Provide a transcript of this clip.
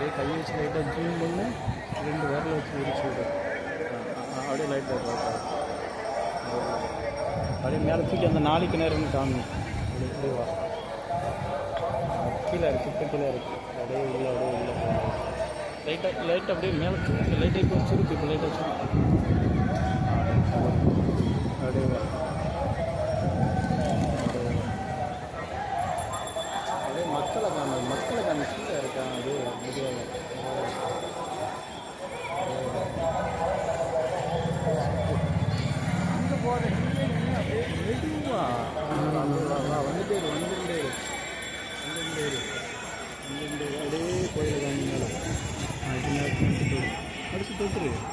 அப்படியே கையை வச்சு லைட்டாக ஜூம் பண்ணி 2 விரல வச்சு விரிச்சு விடு. அப்படியே லைட்டாக அப்படியே மேலே தூக்கி அந்த நாளைக்கு நேரம்னு காமி. அப்படியே வா, கீழே இருக்குது, இப்போ கீழே இருக்குது. அப்படியே இல்லை, அப்படியே இல்லை, லைட்டாக அப்படியே மேலே தூக்கி லைட்டாக இப்போ சுருக்கு, இப்போ லைட்டாக சுருக்கு. அப்படியே வா, அப்படியே மக்களை காமி கீழே இருக்கான். அப்படியே முடியாது. அங்கே போகிற அப்படியே மெதுவா வந்துட்டே அப்படியே கோயிலை காமினாலும் அடிச்சு தொட்டுரு.